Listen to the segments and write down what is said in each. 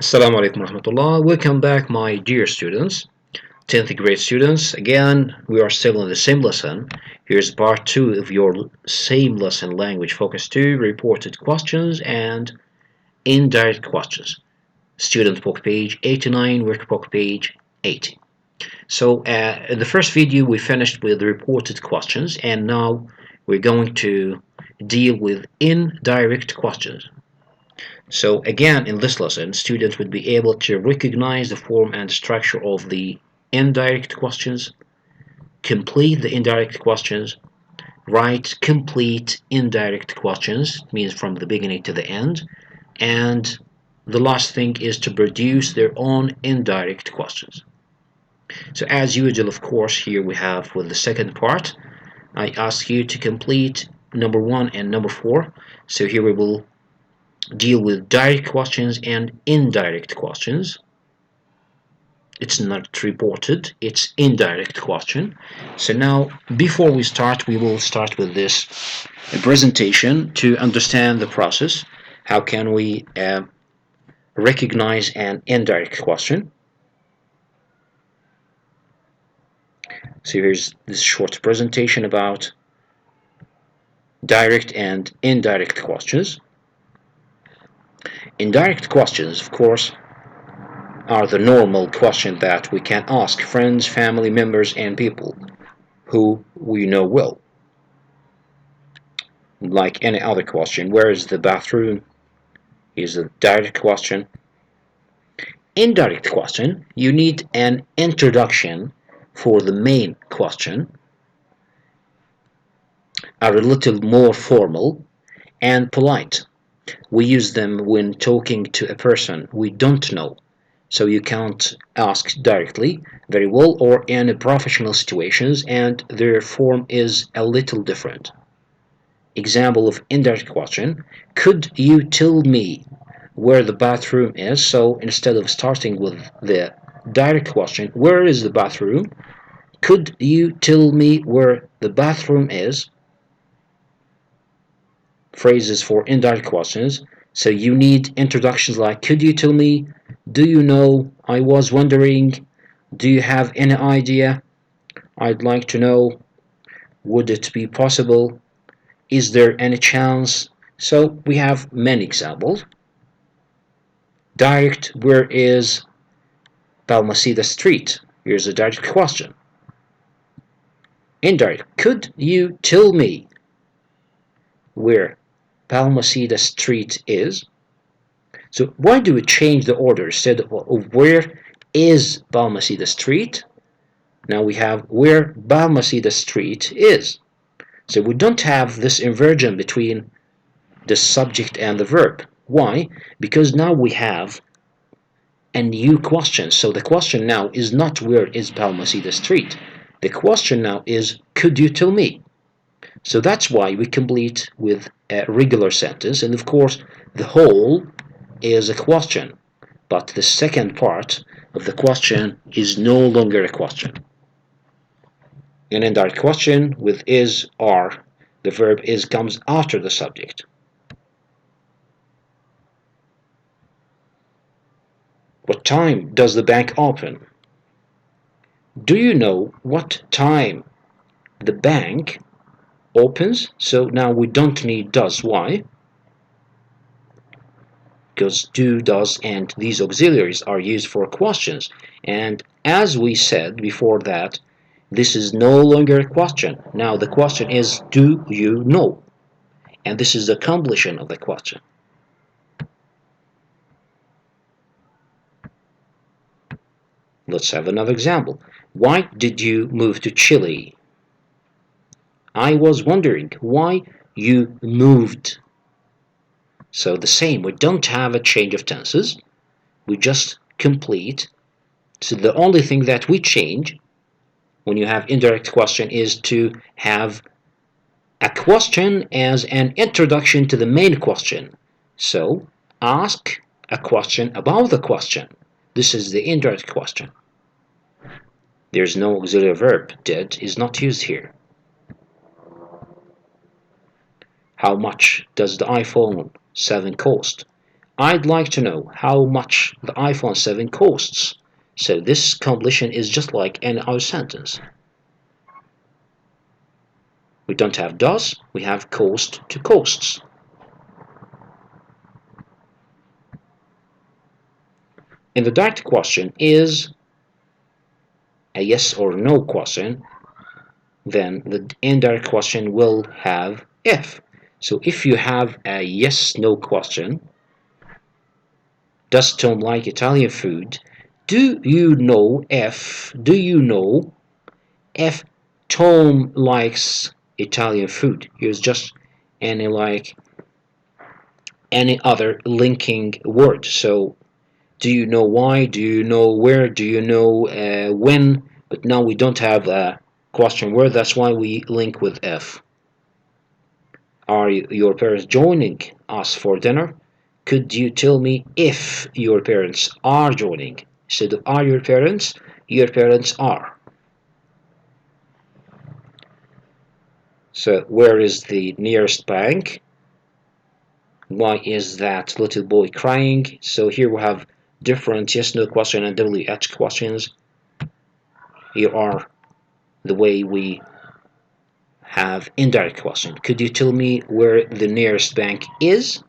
Assalamu alaikum warahmatullah. Welcome back, my dear students, 10th grade students. Again, we are still in the same lesson. Here's part 2 of your same lesson, language focus 2, reported questions and indirect questions. Student book page 89, workbook page 80. So, in the first video, we finished with reported questions, and now we're going to deal with indirect questions. So again, in this lesson, students would be able to recognize the form and structure of the indirect questions, complete the indirect questions, write complete indirect questions, means from the beginning to the end, and the last thing is to produce their own indirect questions. So as usual, of course, here we have with the second part, I ask you to complete number 1 and number 4. So here we will deal with direct questions and indirect questions. It's not reported, it's indirect question. So now, before we start, we will start with this presentation to understand the process. How can we recognize an indirect question? So here's this short presentation about direct and indirect questions. Indirect questions, of course, are the normal question that we can ask friends, family members, and people who we know well. Like any other question, where is the bathroom? Is a direct question. Indirect question, you need an introduction for the main question, are a little more formal and polite. We use them when talking to a person we don't know, so you can't ask directly very well, or in professional situations, and their form is a little different. Example of indirect question: could you tell me where the bathroom is? So instead of starting with the direct question, where is the bathroom? Could you tell me where the bathroom is? Phrases for indirect questions. So you need introductions like, could you tell me? Do you know? I was wondering. Do you have any idea? I'd like to know. Would it be possible? Is there any chance? So we have many examples. Direct, where is Balmaceda Street? Here's a direct question. Indirect, could you tell me where Balmaceda Street is? So why do we change the order? Instead of where is Balmaceda Street, now we have where Balmaceda Street is. So we don't have this inversion between the subject and the verb. Why? Because now we have a new question. So the question now is not where is Balmaceda Street. The question now is, could you tell me? So that's why we complete with a regular sentence, and of course the whole is a question, but the second part of the question is no longer a question. An indirect question with is, are, the verb is comes after the subject. What time does the bank open? Do you know what time the bank opens? So now we don't need does. Why? Because do, does, and these auxiliaries are used for questions. And as we said before that, this is no longer a question. Now the question is, do you know? And this is the completion of the question. Let's have another example. Why did you move to Chile? I was wondering why you moved. So the same, we don't have a change of tenses. We just complete. So the only thing that we change when you have indirect question is to have a question as an introduction to the main question. So ask a question about the question. This is the indirect question. There's no auxiliary verb. Did is not used here. How much does the iPhone 7 cost? I'd like to know how much the iPhone 7 costs. So this completion is just like any other sentence. We don't have does, we have cost to costs. And the direct question is a yes or no question, then the indirect question will have if. So if you have a yes no question, does Tom like Italian food? Do you know if Tom likes Italian food? Here's just any like any other linking word. So do you know why? Do you know where? Do you know when? But now we don't have a question word. That's why we link with if. Are your parents joining us for dinner? Could you tell me if your parents are joining? Instead of are your parents are. So where is the nearest bank? Why is that little boy crying? So here we have different yes no question and WH questions. Here are the way we have indirect question. Could you tell me where the nearest bank is?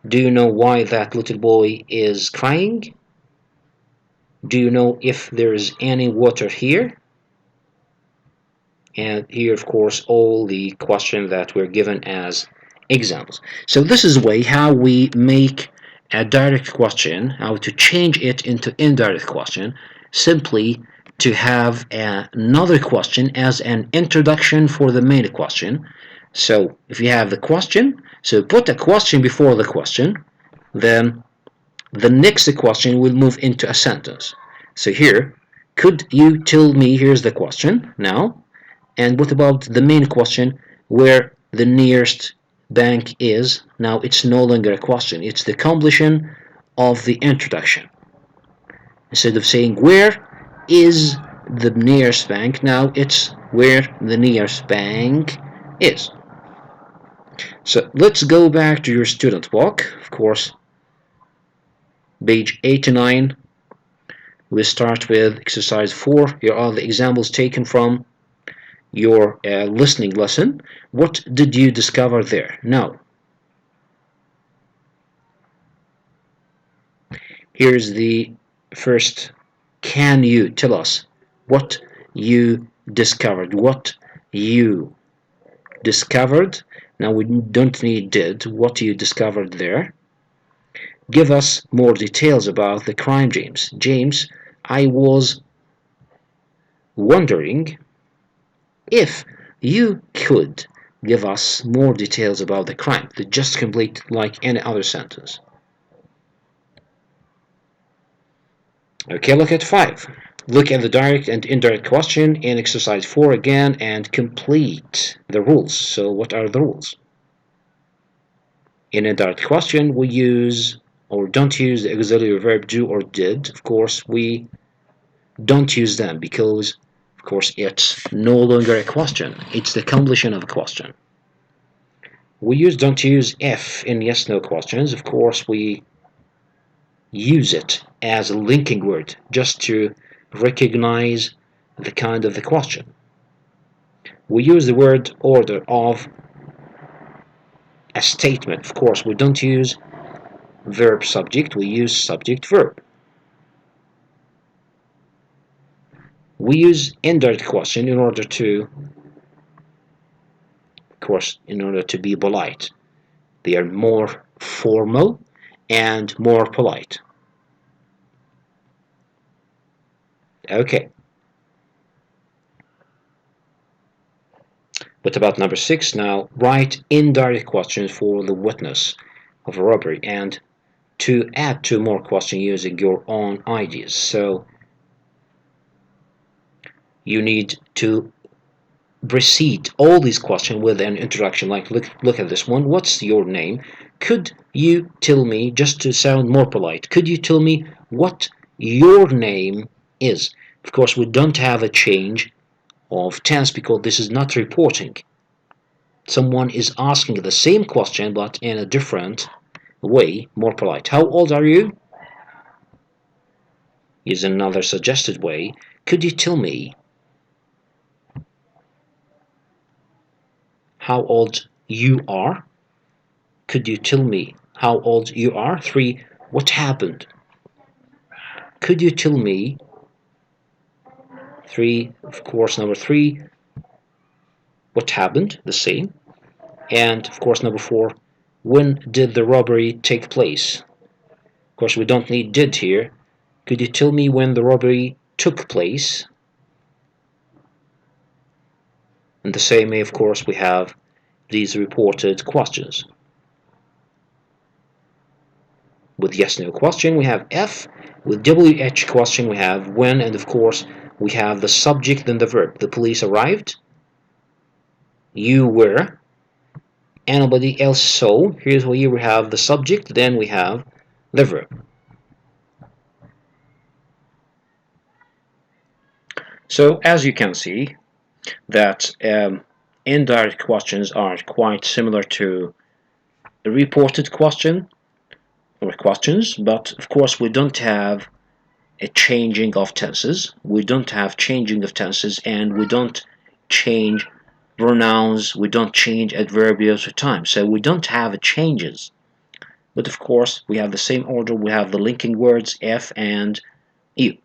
Do you know why that little boy is crying? Do you know if there is any water here? And here, of course, all the questions that were given as examples. So this is the way how we make a direct question, how to change it into indirect question, simply to have another question as an introduction for the main question. So if you have the question, so put a question before the question, then the next question will move into a sentence. So here, could you tell me, here's the question now, and what about the main question, where the nearest bank is? Now it's no longer a question, it's the completion of the introduction. Instead of saying where is the nearest bank, now it's where the nearest bank is. So let's go back to your student book, of course, page 89. We start with exercise 4. Here are the examples taken from your listening lesson. What did you discover there? Now, here's the first. Can you tell us what you discovered? What you discovered. Now we don't need did. What you discovered there. Give us more details about the crime, James. James, I was wondering if you could give us more details about the crime. To just complete like any other sentence. Okay, look at 5. Look at the direct and indirect question in exercise 4 again and complete the rules. So what are the rules? In a direct question, we use or don't use the auxiliary verb do or did. Of course, we don't use them because, of course, it's no longer a question. It's the completion of a question. We don't use if in yes-no questions. Of course, we use it as a linking word just to recognize the kind of the question. We use the word order of a statement. Of course, we don't use verb subject, we use subject verb. We use indirect question in order to, of course, in order to be polite. They are more formal and more polite. Okay. What about number 6 now? Write indirect questions for the witness of a robbery and to add 2 more questions using your own ideas. So you need to precede all these questions with an introduction, like look at this one. What's your name? Could you tell me, just to sound more polite, could you tell me what your name is? Of course, we don't have a change of tense because this is not reporting. Someone is asking the same question but in a different way more polite. How old are you? Is another suggested way. Could you tell me how old you are? Could you tell me how old you are? 3. What happened? Could you tell me? 3. Of course, number 3. What happened? The same. And of course, number 4. When did the robbery take place? Of course, we don't need did here. Could you tell me when the robbery took place? And the same way, of course, we have these reported questions. With yes/no question, we have F. With WH question, we have when, and of course, we have the subject and the verb. The police arrived. You were. Anybody else saw. Here's where we have the subject, then we have the verb. So as you can see, that indirect questions are quite similar to a reported question or questions, but of course we don't have a changing of tenses. We don't have changing of tenses, and we don't change pronouns. We don't change adverbials of time. So we don't have changes. But of course, we have the same order. We have the linking words F and U.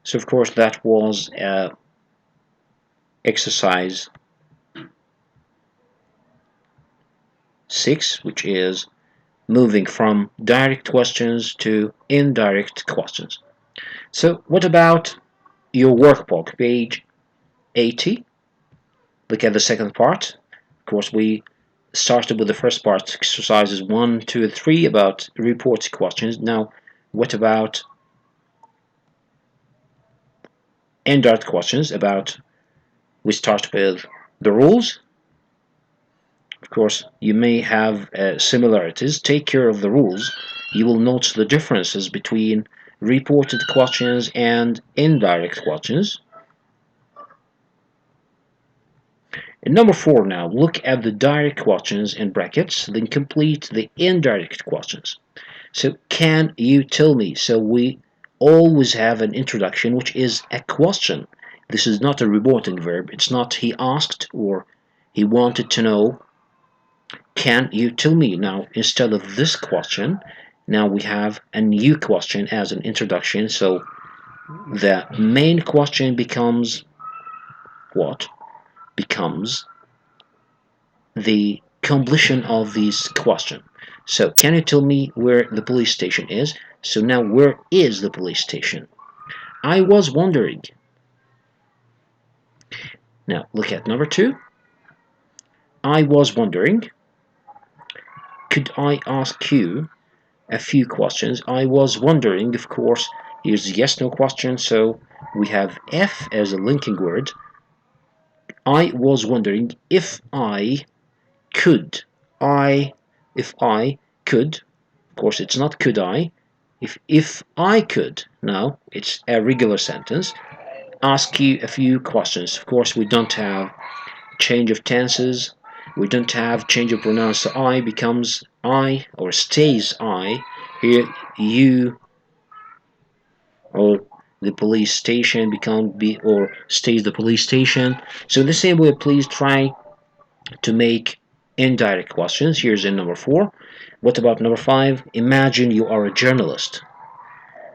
So of course, that was exercise 6, which is moving from direct questions to indirect questions. So what about your workbook, page 80? Look at the second part. Of course, we started with the first part, exercises 1, 2, and 3 about report questions. Now, what about indirect questions? We start with the rules. Of course, you may have similarities. Take care of the rules. You will note the differences between reported questions and indirect questions. And number 4 now, look at the direct questions in brackets, then complete the indirect questions. So, can you tell me? So we always have an introduction, which is a question. This is not a reporting verb. It's not he asked or he wanted to know. Can you tell me? Now, instead of this question, now we have a new question as an introduction. So the main question becomes what? Becomes the completion of this question. So, can you tell me where the police station is? So now, where is the police station? I was wondering. Now, look at number 2. I was wondering. Could I ask you a few questions? I was wondering, of course, here's a yes/no question, so we have F as a linking word. I was wondering if I could. If I could. Of course, it's not could I. If I could, now it's a regular sentence, ask you a few questions. Of course, we don't have change of tenses. We don't have change of pronouns. So I becomes I or stays I. Here you or the police station become be or stays the police station. So in the same way, please try to make indirect questions. Here's in number 4. What about number 5? Imagine you are a journalist.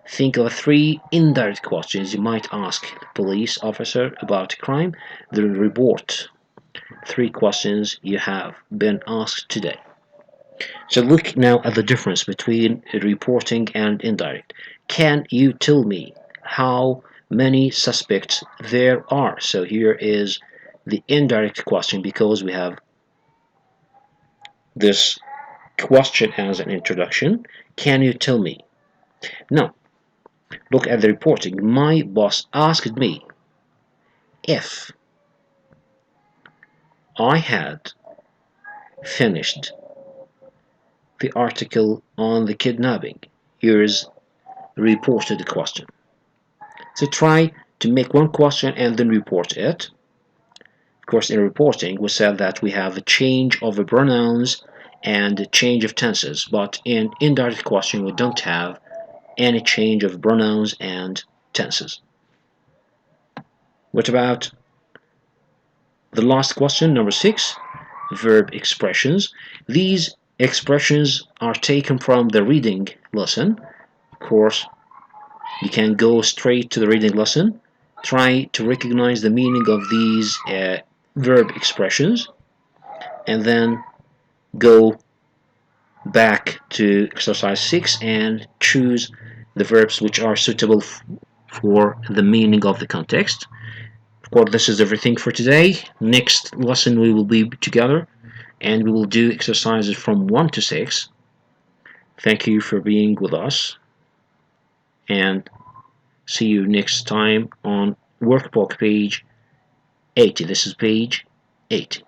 Think of 3 indirect questions you might ask the police officer about a crime. Then report 3 questions you have been asked today. So look now at the difference between reporting and indirect. Can you tell me how many suspects there are? So here is the indirect question because we have this question as an introduction. Can you tell me? Now, look at the reporting. My boss asked me if I had finished the article on the kidnapping. Here's the reported question. So try to make one question and then report it. Of course, in reporting, we said that we have a change of the pronouns and change of tenses, but in indirect question we don't have any change of pronouns and tenses. What about the last question, number 6, verb expressions? These expressions are taken from the reading lesson. Of course, you can go straight to the reading lesson. Try to recognize the meaning of these verb expressions and then go back to exercise 6 and choose the verbs which are suitable for the meaning of the context. Of course, this is everything for today. Next lesson we will be together and we will do exercises from 1 to 6. Thank you for being with us and see you next time on workbook page 80. This is page 80.